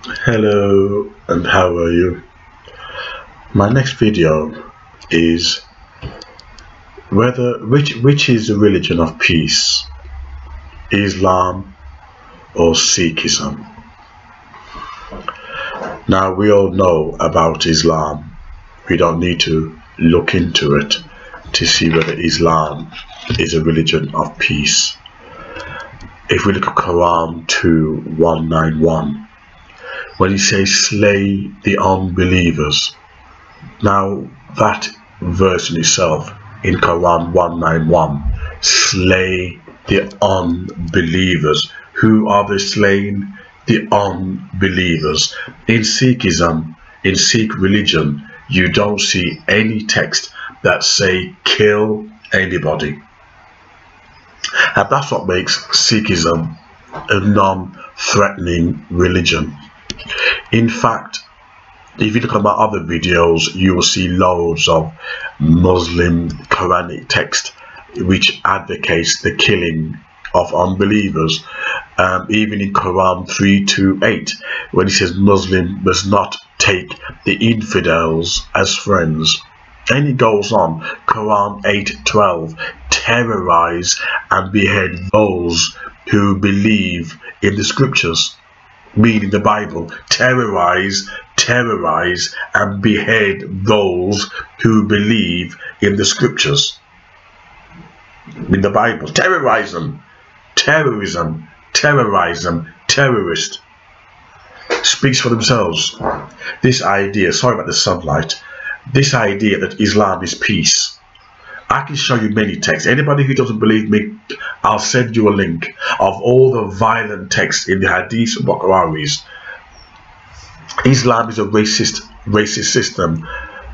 Hello, and how are you? My next video is which is the religion of peace, Islam or Sikhism. Now we all know about Islam. We don't need to look into it to see whether Islam is a religion of peace. If we look at Quran 2:191, when he says slay the unbelievers, now that verse in itself in Quran 191, slay the unbelievers. Who are they slaying? The unbelievers. In Sikhism, in Sikh religion, you don't see any text that say kill anybody. And that's what makes Sikhism a non-threatening religion. In fact, if you look at my other videos, you will see loads of Muslim Quranic text which advocates the killing of unbelievers. Even in Quran 3:28, when he says Muslim must not take the infidels as friends. And it goes on, Quran 8:12, terrorize and behead those who believe in the scriptures, meaning the Bible. Terrorize and behead those who believe in the scriptures, in the Bible. Terrorize them. Terrorism, terrorize them, terrorist. Speaks for themselves. This idea, sorry about the sunlight, this idea that Islam is peace. I can show you many texts. Anybody who doesn't believe me, I'll send you a link of all the violent texts in the Hadith and Bukhari's. Islam is a racist system.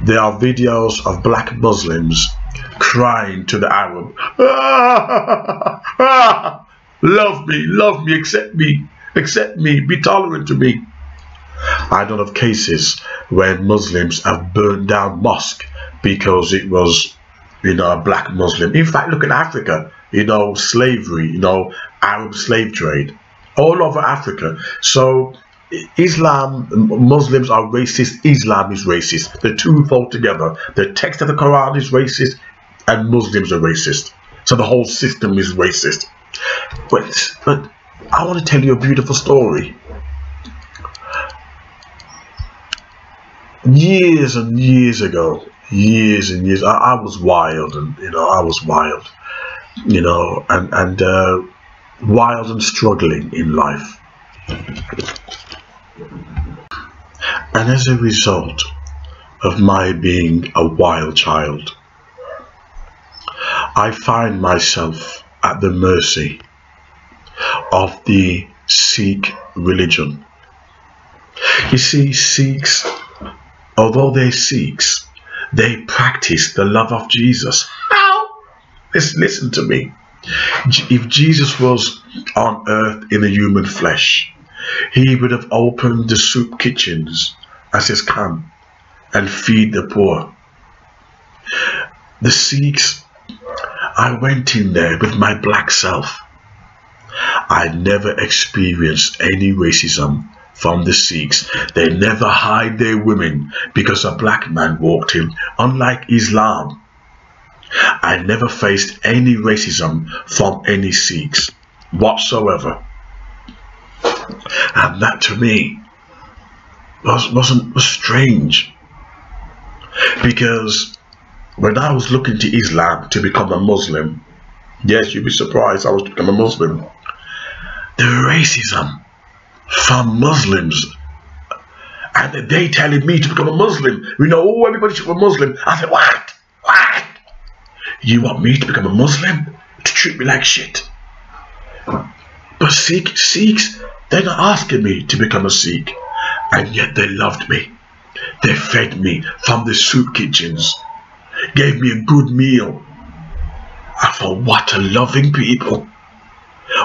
There are videos of black Muslims crying to the Arab, love me, accept me, be tolerant to me. I know of cases where Muslims have burned down mosque because it was, a black Muslim. In fact, look at Africa, slavery, Arab slave trade, all over Africa. So Islam, Muslims are racist, Islam is racist. The two fall together. The text of the Quran is racist and Muslims are racist. So the whole system is racist. But I want to tell you a beautiful story. Years and years ago, I was wild, and I was wild, and wild and struggling in life. And as a result of my being a wild child, I find myself at the mercy of the Sikh religion. You see, Sikhs, although they're Sikhs, they practice the love of Jesus. How? Listen to me. If Jesus was on earth in a human flesh, he would have opened the soup kitchens and says, come and feed the poor. The Sikhs, I went in there with my black self. I never experienced any racism from the Sikhs. They never hide their women because a black man walked in. Unlike Islam, I never faced any racism from any Sikhs whatsoever. And that to me was strange, because when I was looking to Islam to become a Muslim, yes, you'd be surprised I was to become a Muslim, the racism from Muslims, and they telling me to become a Muslim, oh, everybody should be a Muslim. I said, what? You want me to become a Muslim? To treat me like shit? But Sikhs, they're not asking me to become a Sikh, and yet they loved me. They fed me from the soup kitchens, gave me a good meal. I thought, what a loving people,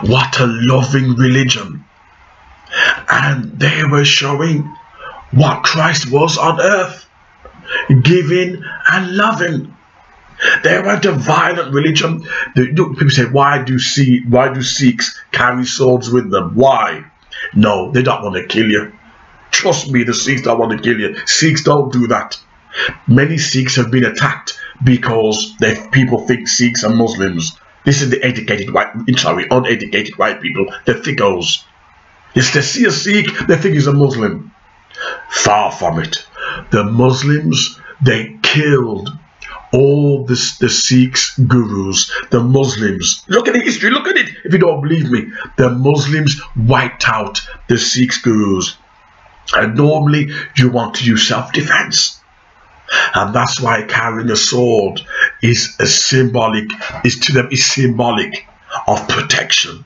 what a loving religion. And they were showing what Christ was on earth, giving and loving. They weren't a violent religion. People say, why do Sikhs carry swords with them? Why? No, they don't want to kill you. trust me, the Sikhs don't want to kill you. Sikhs don't do that. Many Sikhs have been attacked because people think Sikhs are Muslims. This is the uneducated white people, the thickos. If they see a Sikh, they think he's a Muslim. Far from it. The Muslims, they killed all the Sikhs gurus. The Muslims, look at the history, look at it if you don't believe me. The Muslims wiped out the Sikhs gurus. And normally you want to use self-defense. And that's why carrying a sword is symbolic of protection.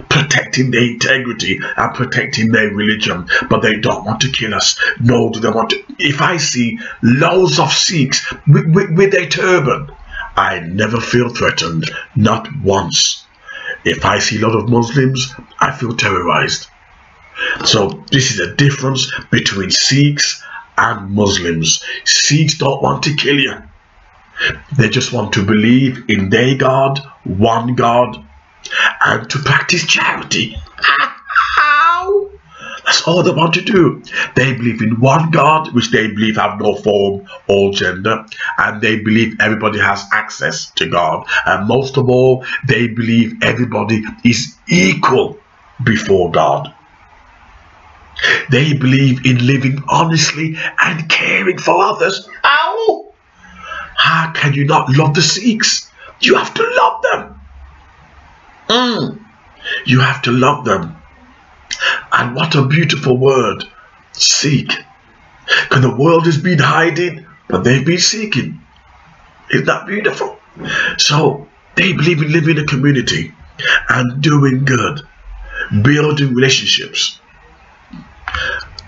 Protecting their integrity and protecting their religion. But they don't want to kill us. No, do they want to. If I see loads of Sikhs with a turban, I never feel threatened, not once. If I see a lot of Muslims, I feel terrorized. So this is a difference between Sikhs and Muslims. Sikhs don't want to kill you. They just want to believe in their God, one God, and to practice charity. That's all they want to do. They believe in one God, which they believe have no form or gender, and they believe everybody has access to God. And most of all, they believe everybody is equal before God. They believe in living honestly and caring for others. How can you not love the Sikhs? You have to love them. You have to love them. And what a beautiful word, seek. Because the world has been hiding, but they've been seeking. Isn't that beautiful? So they believe in living in a community and doing good, building relationships.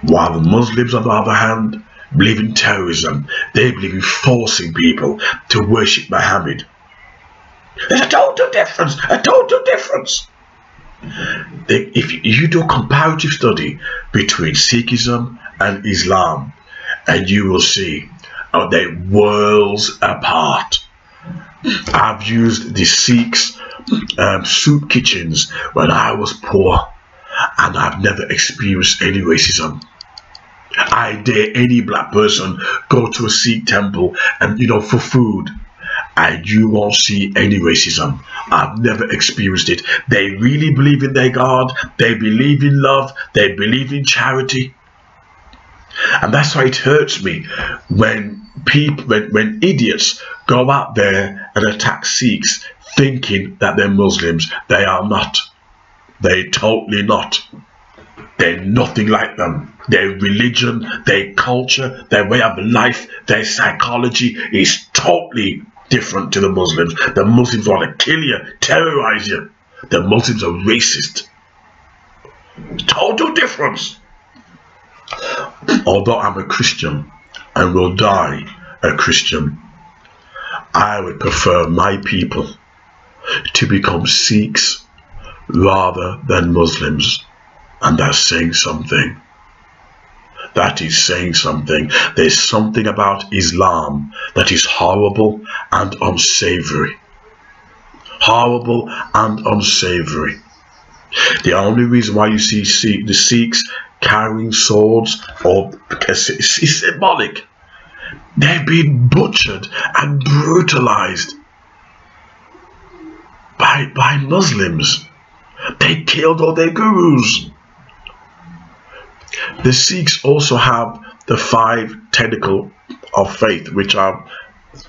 While the Muslims, on the other hand, believe in terrorism. They believe in forcing people to worship Muhammad. There's a total difference, a total difference. If you do a comparative study between Sikhism and Islam, and you will see how they're worlds apart. I've used the Sikhs' soup kitchens when I was poor, and I've never experienced any racism. I dare any black person go to a Sikh temple and, for food, and you won't see any racism. I've never experienced it. They really believe in their God. They believe in love. They believe in charity. And that's why it hurts me when idiots go out there and attack Sikhs thinking that they're Muslims. They are not. They're totally not. They're nothing like them. Their religion, their culture, their way of life, their psychology is totally different to the Muslims. The Muslims want to kill you, terrorize you. The Muslims are racist. Total difference. Although I'm a Christian and will die a Christian, I would prefer my people to become Sikhs rather than Muslims. And that's saying something. That is saying something. There's something about Islam that is horrible and unsavory. Horrible and unsavory. The only reason why you see the Sikhs carrying swords is symbolic. They've been butchered and brutalized by Muslims. They killed all their gurus. The Sikhs also have the 5 tentacles of faith, which I've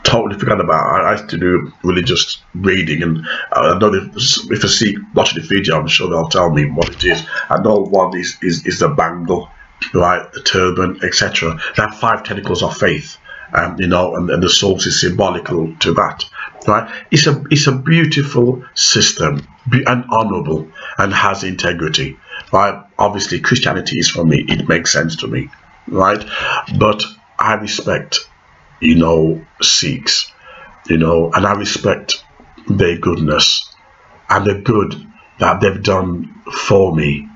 totally forgot about. I used to do religious reading, and I know if a Sikh watching the video, I'm sure they'll tell me what it is. I know one is the bangle, right, the turban, etc. They have 5 tentacles of faith, and the source is symbolical to that, right? It's a beautiful system and honourable and has integrity. Right? Obviously, Christianity is for me. It makes sense to me, right? But I respect, Sikhs, and I respect their goodness and the good that they've done for me.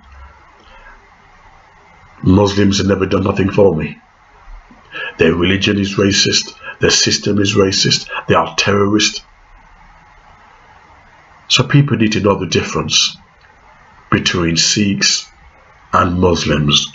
Muslims have never done nothing for me. Their religion is racist. Their system is racist. They are terrorists. So people need to know the difference between Sikhs and Muslims.